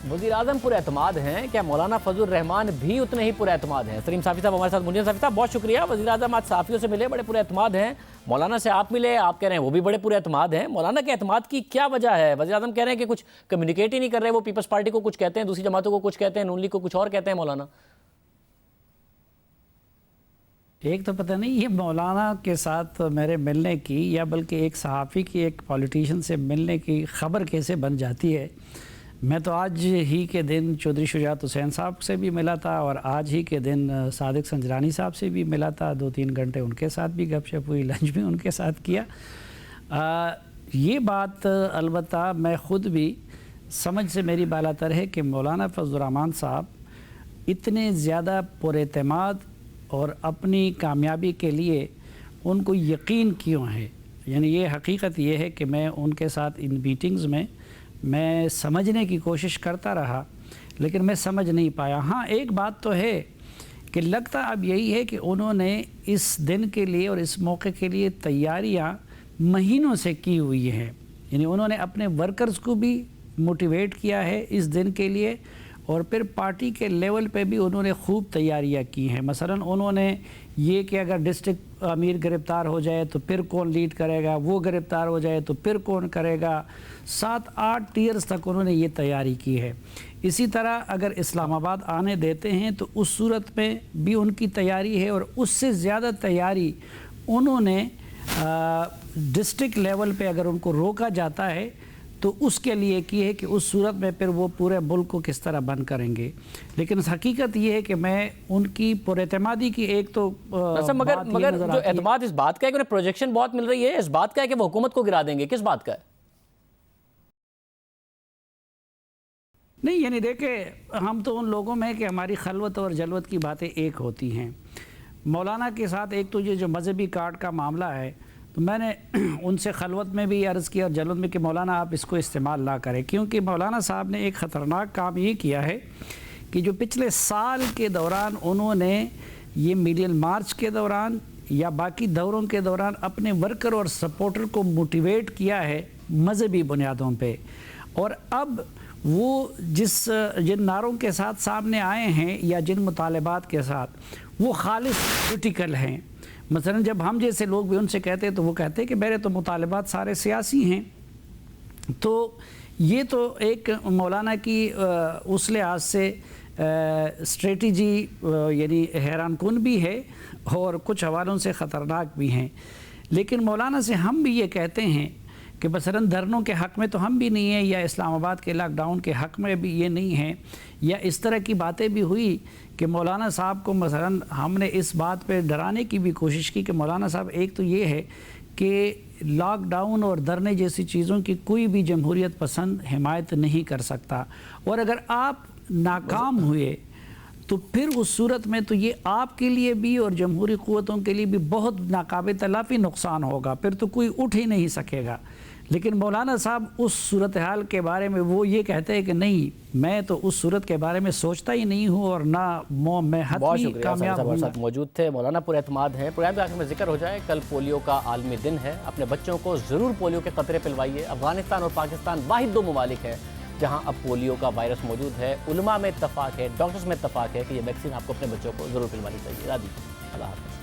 وزیر اعظم پر اعتماد ہیں، کیا مولانا فضل الرحمان بھی اتنے ہی پر اعتماد ہیں؟ سلیم صافی صاحب ہمارے ساتھ موجود ہیں۔ صافی صاحب بہت شکریہ، وزیر اعظم آج صحافیوں سے ملے، بڑے پر اعتماد ہیں۔ مولانا سے آپ ملے، آپ کہہ رہے ہیں وہ بھی بڑے پر اعتماد ہیں۔ مولانا کے اعتماد کی کیا وجہ ہے؟ وزیر اعظم کہہ رہے ہیں کہ کچھ کمیونیکیٹ ہی نہیں کر رہے، وہ پیپلز پارٹی کو کچھ کہتے ہیں، دوسری جماعتوں کو کچھ کہتے ہیں، نون لیگ کو کچھ اور کہتے ہیں مولانا۔ ایک تو پتہ نہیں یہ مولانا کے ساتھ میرے ملنے کی یا بلکہ ایک صحافی کی ایک پولیٹیشین سے ملنے کی خبر کیسے بن جاتی ہے۔ میں تو آج ہی کے دن چودھری شجاعت حسین صاحب سے بھی ملا تھا اور آج ہی کے دن صادق سنجرانی صاحب سے بھی ملا تھا، 2-3 گھنٹے ان کے ساتھ بھی گپ شپ ہوئی، لنچ بھی ان کے ساتھ کیا۔ یہ بات البتہ میں خود بھی سمجھ سے میری بالاتر ہے کہ مولانا فضل الرحمان صاحب اتنے زیادہ پر اعتماد اور اپنی کامیابی کے لیے ان کو یقین کیوں ہے، یعنی یہ حقیقت یہ ہے کہ میں ان کے ساتھ ان میٹنگز میں سمجھنے کی کوشش کرتا رہا لیکن میں سمجھ نہیں پایا۔ ہاں ایک بات تو ہے کہ لگتا اب یہی ہے کہ انہوں نے اس دن کے لیے اور اس موقع کے لیے تیاریاں مہینوں سے کی ہوئی ہیں، یعنی انہوں نے اپنے ورکرز کو بھی موٹیویٹ کیا ہے اس دن کے لیے اور پھر پارٹی کے لیول پہ بھی انہوں نے خوب تیاریاں کی ہیں۔ مثلا انہوں نے یہ کہ اگر ڈسٹرکٹ امیر گرفتار ہو جائے تو پھر کون لیڈ کرے گا، وہ گرفتار ہو جائے تو پھر کون کرے گا، 7-8 ٹیئرز تک انہوں نے یہ تیاری کی ہے۔ اسی طرح اگر اسلام آباد آنے دیتے ہیں تو اس صورت میں بھی ان کی تیاری ہے اور اس سے زیادہ تیاری انہوں نے ڈسٹرکٹ لیول پہ اگر ان کو روکا جاتا ہے تو اس کے لیے کی ہے کہ اس صورت میں پھر وہ پورے ملک کو کس طرح بند کریں گے۔ لیکن حقیقت یہ ہے کہ میں ان کی پر اعتمادی کی ایک تو مگر جو اعتماد اس بات کا ہے کہ انہیں پروجیکشن بہت مل رہی ہے، اس بات کا ہے کہ وہ حکومت کو گرا دیں گے، کس بات کا ہے؟ نہیں یعنی دیکھیں ہم تو ان لوگوں میں کہ ہماری خلوت اور جلوت کی باتیں ایک ہوتی ہیں۔ مولانا کے ساتھ ایک تو یہ جو مذہبی کارڈ کا معاملہ ہے تو میں نے ان سے خلوت میں بھی عرض کیا اور جلوت میں کہ مولانا آپ اس کو استعمال نہ کریں، کیونکہ مولانا صاحب نے ایک خطرناک کام یہ کیا ہے کہ جو پچھلے سال کے دوران انہوں نے یہ میڈین مارچ کے دوران یا باقی دوروں کے دوران اپنے ورکر اور سپورٹر کو موٹیویٹ کیا ہے مذہبی بنیادوں پہ، اور اب وہ جن نعروں کے ساتھ سامنے آئے ہیں یا جن مطالبات کے ساتھ وہ خالص پولیٹیکل ہیں۔ مثلا جب ہم جیسے لوگ بھی ان سے کہتے ہیں تو وہ کہتے ہیں کہ میرے تو مطالبات سارے سیاسی ہیں، تو یہ تو ایک مولانا کی اس لحاظ سے اسٹریٹجی یعنی حیران کن بھی ہے اور کچھ حوالوں سے خطرناک بھی ہیں۔ لیکن مولانا سے ہم بھی یہ کہتے ہیں کہ مثلا دھرنوں کے حق میں تو ہم بھی نہیں ہیں، یا اسلام آباد کے لاک ڈاؤن کے حق میں بھی یہ نہیں ہیں، یا اس طرح کی باتیں بھی ہوئی کہ مولانا صاحب کو مثلا ہم نے اس بات پہ ڈرانے کی بھی کوشش کی کہ مولانا صاحب ایک تو یہ ہے کہ لاک ڈاؤن اور دھرنے جیسی چیزوں کی کوئی بھی جمہوریت پسند حمایت نہیں کر سکتا، اور اگر آپ ناکام ہوئے تو پھر اس صورت میں تو یہ آپ کے لیے بھی اور جمہوری قوتوں کے لیے بھی بہت ناقابل تلافی نقصان ہوگا، پھر تو کوئی اٹھ ہی نہیں سکے گا۔ لیکن مولانا صاحب اس صورتحال کے بارے میں وہ یہ کہتے ہیں کہ نہیں، میں تو اس صورت کے بارے میں سوچتا ہی نہیں ہوں اور نہ میں حتمی کامیاب ہوں۔ ساتھ موجود تھے، مولانا پر اعتماد ہیں۔ پروگرام کے آخر میں ذکر ہو جائے، کل پولیو کا عالمی دن ہے، اپنے بچوں کو ضرور پولیو کے قطرے پلوائیے۔ افغانستان اور پاکستان واحد 2 ممالک ہیں جہاں اب پولیو کا وائرس موجود ہے۔ علماء میں اتفاق ہے، ڈاکٹرز میں اتفاق ہے کہ یہ ویکسین آپ کو اپنے بچوں کو ضرور پلوانی چاہیے۔ اللہ حافظ۔